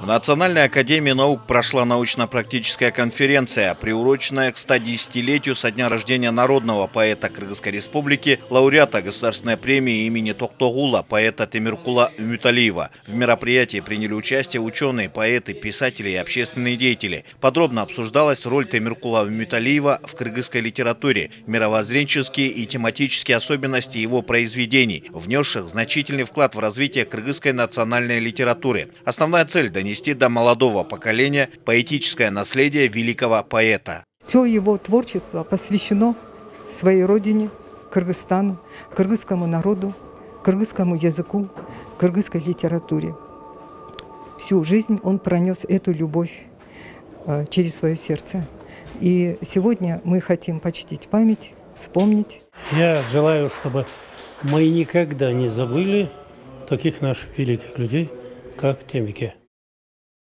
В Национальной академии наук прошла научно-практическая конференция, приуроченная к 110-летию со дня рождения народного поэта Кыргызской республики, лауреата государственной премии имени Токтогула, поэта Темиркула Үмүталиева. В мероприятии приняли участие ученые, поэты, писатели и общественные деятели. Подробно обсуждалась роль Темиркула Үмүталиева в кыргызской литературе, мировоззренческие и тематические особенности его произведений, внесших значительный вклад в развитие кыргызской национальной литературы. Основная цель – донести до молодого поколения поэтическое наследие великого поэта. Все его творчество посвящено своей родине, Кыргызстану, кыргызскому народу, кыргызскому языку, кыргызской литературе. Всю жизнь он пронес эту любовь через свое сердце. И сегодня мы хотим почтить память, вспомнить. Я желаю, чтобы мы никогда не забыли таких наших великих людей, как Темике.